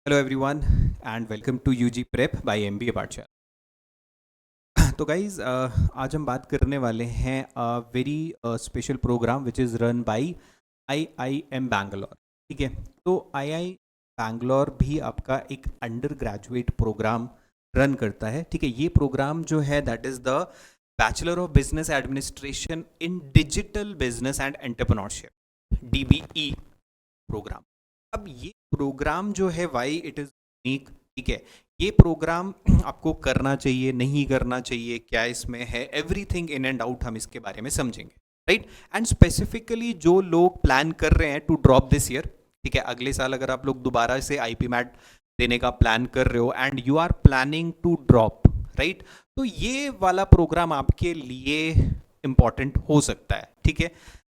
Hello everyone and welcome to UG prep by MBA Pathshala. तो guys आज हम बात करने वाले हैं very special program which is run by IIM Bangalore. ठीक है, तो आई बैंगलोर भी आपका एक अंडर ग्रेजुएट प्रोग्राम रन करता है। ठीक है, ये प्रोग्राम जो है that is the bachelor of business administration in digital business and entrepreneurship, DBE program. अब ये प्रोग्राम जो है वाई इट इज़ यूनिक। ठीक है, ये प्रोग्राम आपको करना चाहिए, नहीं करना चाहिए, क्या इसमें है, एवरीथिंग इन एंड आउट हम इसके बारे में समझेंगे, राइट। एंड स्पेसिफिकली जो लोग प्लान कर रहे हैं टू ड्रॉप दिस ईयर, ठीक है, अगले साल अगर आप लोग दोबारा से आईपी मैट देने का प्लान कर रहे हो and you are planning to drop, right, तो ये वाला प्रोग्राम आपके लिए इंपॉर्टेंट हो सकता है। ठीक है,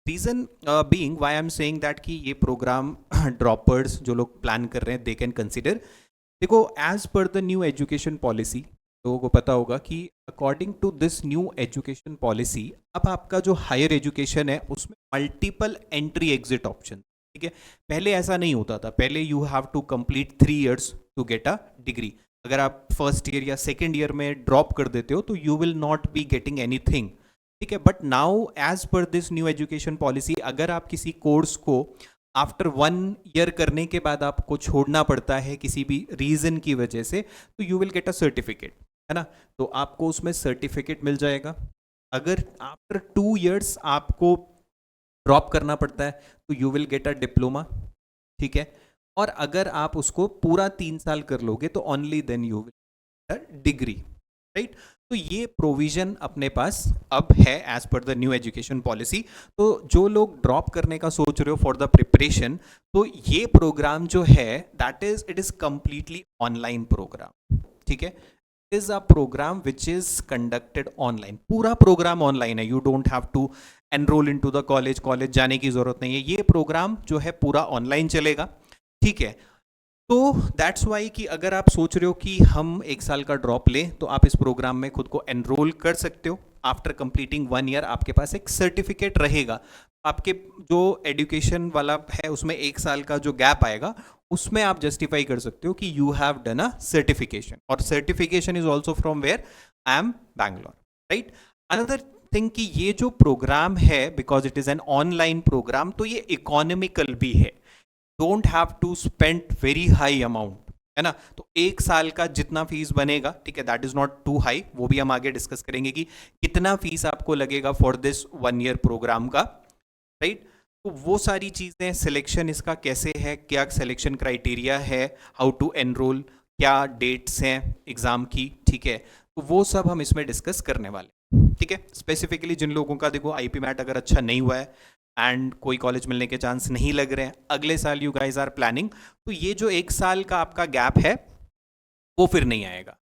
reason being why I am saying that कि ये प्रोग्राम ड्रॉपर्स जो लोग प्लान कर रहे हैं दे कैन कंसिडर। देखो, as per the new education policy लोगों को पता होगा कि according to this new education policy अब आपका जो हायर एजुकेशन है उसमें मल्टीपल एंट्री एग्जिट ऑप्शन। ठीक है, पहले ऐसा नहीं होता था। पहले you have to complete 3 years to get a degree. अगर आप फर्स्ट ईयर या सेकेंड ईयर में ड्रॉप कर देते हो तो you will not be getting anything. ठीक है, but now as per this new education policy अगर आप किसी कोर्स को आफ्टर 1 year करने के बाद आपको छोड़ना पड़ता है किसी भी रीज़न की वजह से, तो you will get a certificate, है ना। तो आपको उसमें सर्टिफिकेट मिल जाएगा। अगर आफ्टर 2 years आपको ड्रॉप करना पड़ता है तो you will get a diploma. ठीक है, और अगर आप उसको पूरा 3 साल कर लोगे तो only then you will degree, right. तो ये प्रोविजन अपने पास अब है as per the new education policy. तो जो लोग ड्रॉप करने का सोच रहे हो फॉर द प्रिपरेशन, तो ये प्रोग्राम जो है that is it is completely online program. ठीक है, is a program which is conducted online. पूरा प्रोग्राम ऑनलाइन है, you don't have to enroll into the college जाने की जरूरत नहीं है। ये प्रोग्राम जो है पूरा ऑनलाइन चलेगा। ठीक है, तो दैट्स वाई कि अगर आप सोच रहे हो कि हम 1 साल का ड्रॉप लें तो आप इस प्रोग्राम में खुद को एनरोल कर सकते हो। आफ्टर कंप्लीटिंग 1 year आपके पास एक सर्टिफिकेट रहेगा। आपके जो एजुकेशन वाला है उसमें 1 साल का जो गैप आएगा उसमें आप जस्टिफाई कर सकते हो कि you have done a certification, और certification is also from where I am Bangalore, right. Another thing कि ये जो प्रोग्राम है because it is an online programme तो ये इकोनॉमिकल भी है। Don't have to spend very high amount, है ना। तो 1 साल का जितना फीस बनेगा, ठीक है, that is not too high, वो भी हम आगे डिस्कस करेंगे कि कितना फीस आपको लगेगा फॉर दिस 1 year प्रोग्राम का, राइट। तो वो सारी चीज़ें, सिलेक्शन इसका कैसे है, क्या सिलेक्शन क्राइटेरिया है, हाउ टू एनरोल, क्या डेट्स हैं एग्ज़ाम की, ठीक है, तो वो सब हम इसमें डिस्कस करने वाले। ठीक है, स्पेसिफिकली जिन लोगों का देखो आईपी मैट अगर अच्छा नहीं हुआ है एंड कोई कॉलेज मिलने के चांस नहीं लग रहे हैं, अगले साल यू गाइज आर प्लानिंग, तो ये जो 1 साल का आपका गैप है वो फिर नहीं आएगा,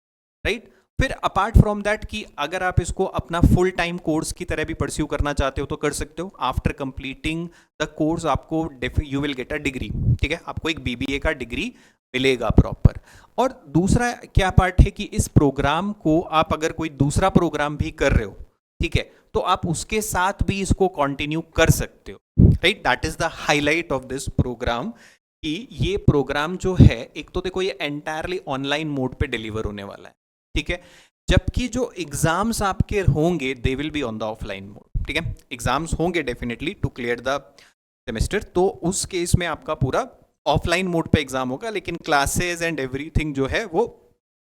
राइट। फिर अपार्ट फ्रॉम दैट कि अगर आप इसको अपना फुल टाइम कोर्स की तरह भी परस्यू करना चाहते हो तो कर सकते हो। आफ्टर कंप्लीटिंग द कोर्स आपको you will get a degree. ठीक है, आपको एक बीबीए का डिग्री मिलेगा प्रॉपर। और दूसरा क्या पार्ट है कि इस प्रोग्राम को आप अगर कोई दूसरा प्रोग्राम भी कर रहे हो, ठीक है, तो आप उसके साथ भी इसको कंटिन्यू कर सकते हो, right. That is the highlight of this program कि ये प्रोग्राम जो है एक तो देखो ये एंटायरली ऑनलाइन मोड पे डिलीवर होने वाला है। ठीक है, जबकि जो एग्जाम्स आपके होंगे they will be on the offline mode. ठीक है, एग्जाम्स होंगे definitely to clear the semester, तो उस केस में आपका पूरा ऑफलाइन मोड पे एग्जाम होगा, लेकिन क्लासेस एंड एवरीथिंग जो है वो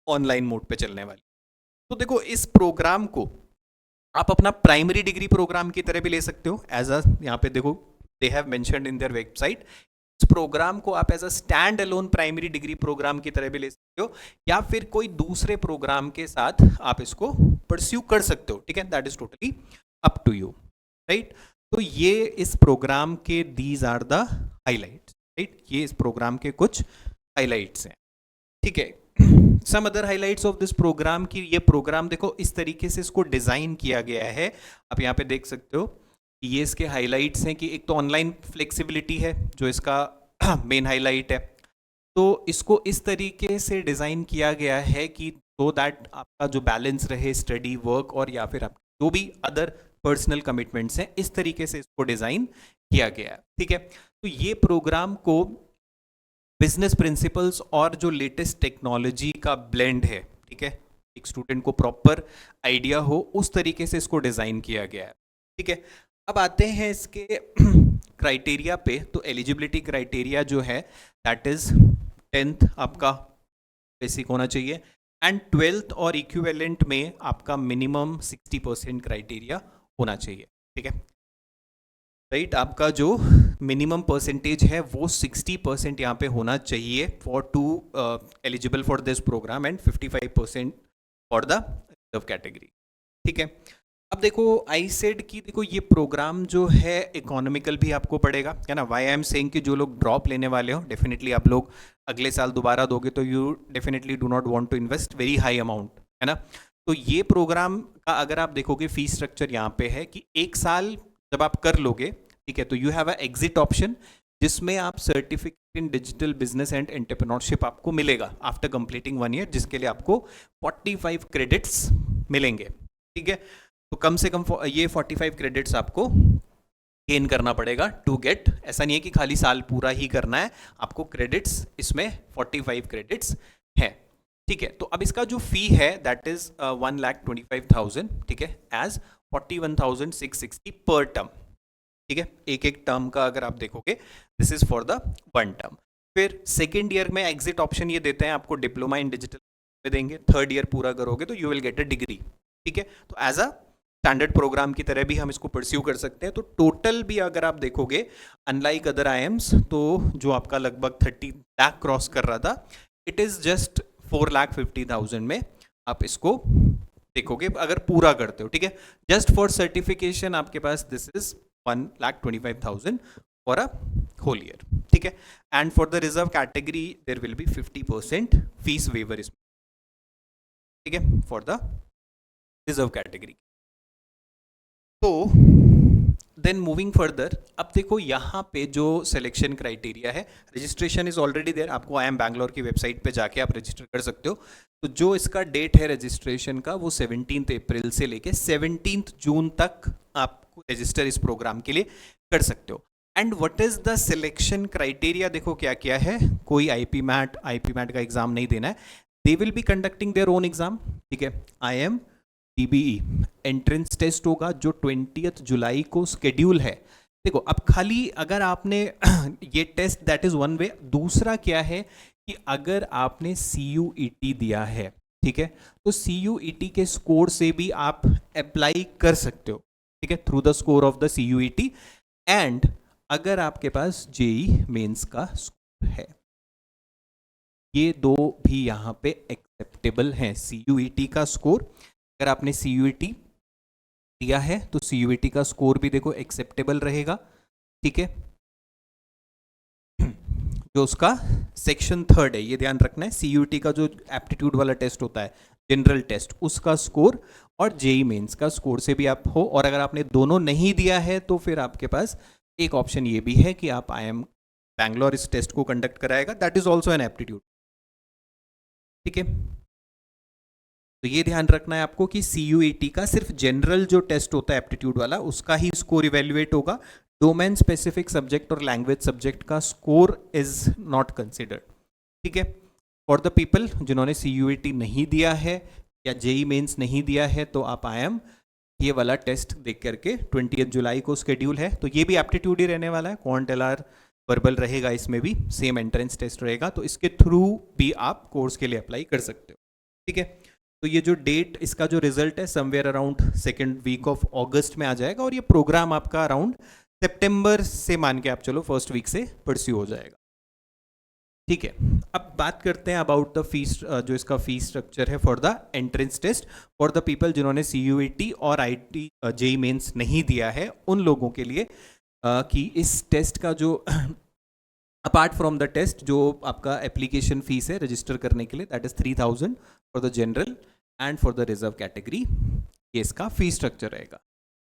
ऑनलाइन मोड पे चलने वाली। तो देखो इस प्रोग्राम को आप अपना प्राइमरी डिग्री प्रोग्राम की तरह भी ले सकते हो। एज अ यहाँ पे देखो they have mentioned in their website, इस प्रोग्राम को आप as a stand alone primary degree program की तरह भी ले सकते हो, या फिर कोई दूसरे प्रोग्राम के साथ आप इसको परस्यू कर सकते हो। ठीक है, that is totally up to you, right. तो ये इस प्रोग्राम के these are the highlights, right, ये इस प्रोग्राम के कुछ हाईलाइट्स हैं। ठीक है, some other highlights of this program की ये प्रोग्राम देखो इस तरीके से इसको डिज़ाइन किया गया है। आप यहाँ पे देख सकते हो कि ये इसके हाइलाइट्स हैं कि एक तो ऑनलाइन फ्लेक्सिबिलिटी है जो इसका मेन हाईलाइट है। तो इसको इस तरीके से डिज़ाइन किया गया है कि सो दैट आपका जो बैलेंस रहे स्टडी वर्क और या फिर आप जो भी अदर पर्सनल कमिटमेंट्स हैं, इस तरीके से इसको डिज़ाइन किया गया है। ठीक है, तो ये प्रोग्राम को बिजनेस प्रिंसिपल्स और जो लेटेस्ट टेक्नोलॉजी का ब्लेंड है, ठीक है, एक स्टूडेंट को प्रॉपर आइडिया हो उस तरीके से इसको डिज़ाइन किया गया है, ठीक है। अब आते हैं इसके क्राइटेरिया पे। तो एलिजिबिलिटी क्राइटेरिया जो है दैट इज 10th आपका बेसिक होना चाहिए एंड 12th और इक्विवेलेंट में आपका मिनिमम 60% क्राइटेरिया होना चाहिए, ठीक है, राइट। आपका जो मिनिमम परसेंटेज है वो 60% यहाँ पे होना चाहिए for to eligible for this program and 55% for the reserve category, ठीक है। अब देखो आई सेड की देखो ये प्रोग्राम जो है इकोनॉमिकल भी आपको पड़ेगा, है ना। वाई आई एम सेइंग कि जो लोग ड्रॉप लेने वाले हो डेफिनेटली आप लोग अगले साल दोबारा दोगे तो you definitely do not want to invest very high amount, है ना। तो ये प्रोग्राम का अगर आप देखोगे फीस स्ट्रक्चर यहाँ पे है कि एक साल जब आप कर लोगे, ठीक है, तो you have a exit option जिसमें आप certificate in digital business and entrepreneurship आपको मिलेगा आफ्टर कंप्लीटिंग 1 ईयर, जिसके लिए आपको 45 क्रेडिट्स मिलेंगे, ठीक है। तो कम से कम ये 45 क्रेडिट्स आपको गेन करना पड़ेगा टू गेट, ऐसा नहीं है कि खाली साल पूरा ही करना है, आपको क्रेडिट्स इसमें 45 क्रेडिट्स है, ठीक है। तो अब इसका जो फी है दैट इज 1,25,000, ठीक है, एज 41,660 पर टर्म, ठीक है। एक एक टर्म का अगर आप देखोगे this is for the 1 term. फिर सेकेंड ईयर में एग्जिट ऑप्शन ये देते हैं आपको डिप्लोमा इन डिजिटल में देंगे, थर्ड ईयर पूरा करोगे तो you will get a degree, ठीक है। तो एज अ स्टैंडर्ड प्रोग्राम की तरह भी हम इसको परस्यू कर सकते हैं। तो टोटल भी अगर आप देखोगे अनलाइक अदर आईएम्स तो जो आपका लगभग 30 लाख क्रॉस कर रहा था, इट इज जस्ट 4,50,000 में आप इसको देखोगे अगर पूरा करते हो, ठीक है। जस्ट फॉर सर्टिफिकेशन आपके पास this is 1,25,000 for a whole year, ठीक है। And for the reserve category there will be 50% fees waiver इसमें, ठीक है, फॉर द रिजर्व कैटेगरी। तो देन मूविंग फर्दर, अब देखो यहाँ पे जो सिलेक्शन क्राइटेरिया है, रजिस्ट्रेशन इज ऑलरेडी देयर, आपको आई एम बैंगलोर की वेबसाइट पे जाके आप रजिस्टर कर सकते हो। तो जो इसका डेट है रजिस्ट्रेशन का वो 17 अप्रैल से लेके 17 जून तक आपको रजिस्टर इस प्रोग्राम के लिए कर सकते हो। And what is the selection criteria, देखो क्या क्या है, कोई आईपी मैट का एग्जाम नहीं देना है, दे will be conducting their own exam, ठीक है। IIM DBE एंट्रेंस टेस्ट होगा जो 20 जुलाई को स्केड्यूल है। देखो अब खाली अगर आपने ये test that is one way, दूसरा क्या है कि अगर आपने CUET दिया है, ठीक है, तो CUET के स्कोर से भी आप अप्लाई कर सकते हो, ठीक है, through the score of the CUET। And अगर आपके पास JEE मेंस का स्कोर है, ये दो भी यहाँ पे एक्सेप्टेबल हैं। CUET का स्कोर, अगर आपने CUET दिया है तो CUET का स्कोर भी देखो एक्सेप्टेबल रहेगा, ठीक है। जो उसका सेक्शन 3 है ये ध्यान रखना है, CUET का जो एप्टीट्यूड वाला टेस्ट होता है जनरल टेस्ट, उसका स्कोर और JEE मेंस का स्कोर से भी आप हो। और अगर आपने दोनों नहीं दिया है तो फिर आपके पास एक ऑप्शन ये भी है कि आप IIM बैंगलोर इस टेस्ट को कंडक्ट कराएगा, that is also an aptitude, ठीक है। तो ये ध्यान रखना है आपको कि CUET का सिर्फ जनरल जो टेस्ट होता है एप्टीट्यूड वाला उसका ही स्कोर इवेल्युएट होगा, डोमेन स्पेसिफिक सब्जेक्ट और लैंग्वेज सब्जेक्ट का स्कोर इज नॉट कंसिडर्ड, ठीक है। फॉर द पीपल जिन्होंने CUET नहीं दिया है या JEE मेंस नहीं दिया है तो आप IIM ये वाला टेस्ट देख करके 20 जुलाई को स्केड्यूल है, तो ये भी एप्टीट्यूड ही रहने वाला है, क्वांट LR वर्बल रहेगा, इसमें भी सेम एंट्रेंस टेस्ट रहेगा, तो इसके थ्रू भी आप कोर्स के लिए अप्लाई कर सकते हो, ठीक है। तो ये जो डेट इसका जो रिजल्ट है somewhere around second week of August में आ जाएगा और ये प्रोग्राम आपका अराउंड सितंबर से मान के आप चलो फर्स्ट वीक से परस्यू हो जाएगा, ठीक है। अब बात करते हैं अबाउट द फीस, जो इसका फीस स्ट्रक्चर है for the entrance test for the people जिन्होंने CUET और JEE मेंस नहीं दिया है उन लोगों के लिए, कि इस टेस्ट का जो अपार्ट फ्रॉम द टेस्ट जो आपका एप्लीकेशन फीस है रजिस्टर करने के लिए that is 3,000 for the general and for the reserve category, ये इसका फी स्ट्रक्चर रहेगा,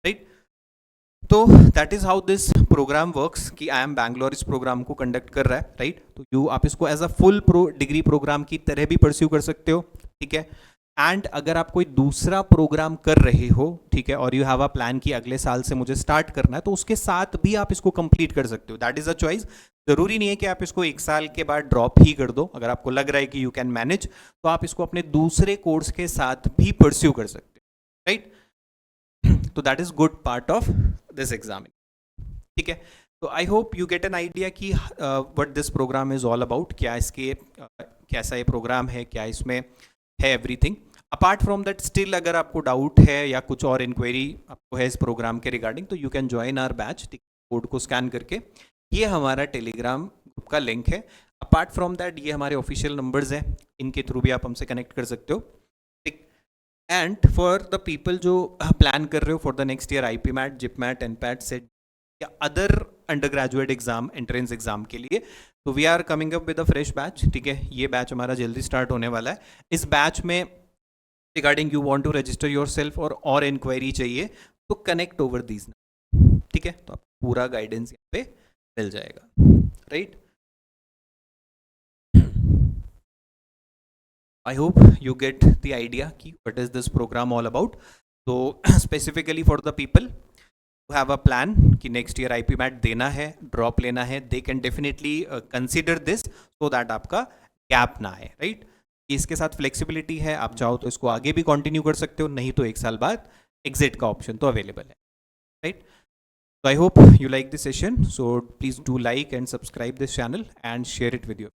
राइट। तो that is how this program works कि IIM बैंगलोर इस प्रोग्राम को कंडक्ट कर रहा है, राइट। तो आप इसको as a full degree program की तरह भी परस्यू कर सकते हो, ठीक है। एंड अगर आप कोई दूसरा प्रोग्राम कर रहे हो, ठीक है, और यू हैव अ प्लान कि अगले साल से मुझे स्टार्ट करना है, तो उसके साथ भी आप इसको कंप्लीट कर सकते हो. That is a choice. जरूरी नहीं है कि आप इसको एक साल के बाद ड्रॉप ही कर दो. अगर आपको लग रहा है कि यू कैन मैनेज, तो आप इसको अपने दूसरे कोर्स के साथ भी परस्यू कर सकते हो, राइट. तो that is good part of this exam. ठीक है. तो I hope you get an idea कि what this program is all about. क्या इसके कैसा ये प्रोग्राम है, क्या इसमें है everything. Apart from that, still अगर आपको डाउट है या कुछ और इंक्वायरी आपको है इस प्रोग्राम के रिगार्डिंग, तो you can join our batch. Code को स्कैन करके, ये हमारा टेलीग्राम ग्रुप का लिंक है. अपार्ट फ्रॉम दैट, ये हमारे ऑफिशियल नंबर्स हैं, इनके थ्रू भी आप हमसे कनेक्ट कर सकते हो. ठीक. एंड फॉर द पीपल जो प्लान कर रहे हो for the next year I P MAT, JIPMAT, NPAT, SET या other undergraduate exam, entrance exam के लिए, तो we are coming up with a fresh batch. ठीक है. ये बैच हमारा जल्दी स्टार्ट होने वाला है. इस बैच में regarding you want to register yourself और इंक्वायरी चाहिए, तो कनेक्ट ओवर दीज. ठीक है. तो आपको पूरा गाइडेंस यहाँ पे मिल जाएगा, right. I hope you get the idea कि what is this program all about. तो specifically for the people have a plan कि नेक्स्ट ईयर आईपी मैट देना है, ड्रॉप लेना है, they can definitely consider this, so that आपका gap ना आए, राइट. इसके साथ फ्लेक्सिबिलिटी है, आप चाहो तो इसको आगे भी कंटिन्यू कर सकते हो, नहीं तो एक साल बाद एग्जिट का ऑप्शन तो अवेलेबल है, right. So I hope you like this session. So please do like and subscribe this channel and share it with your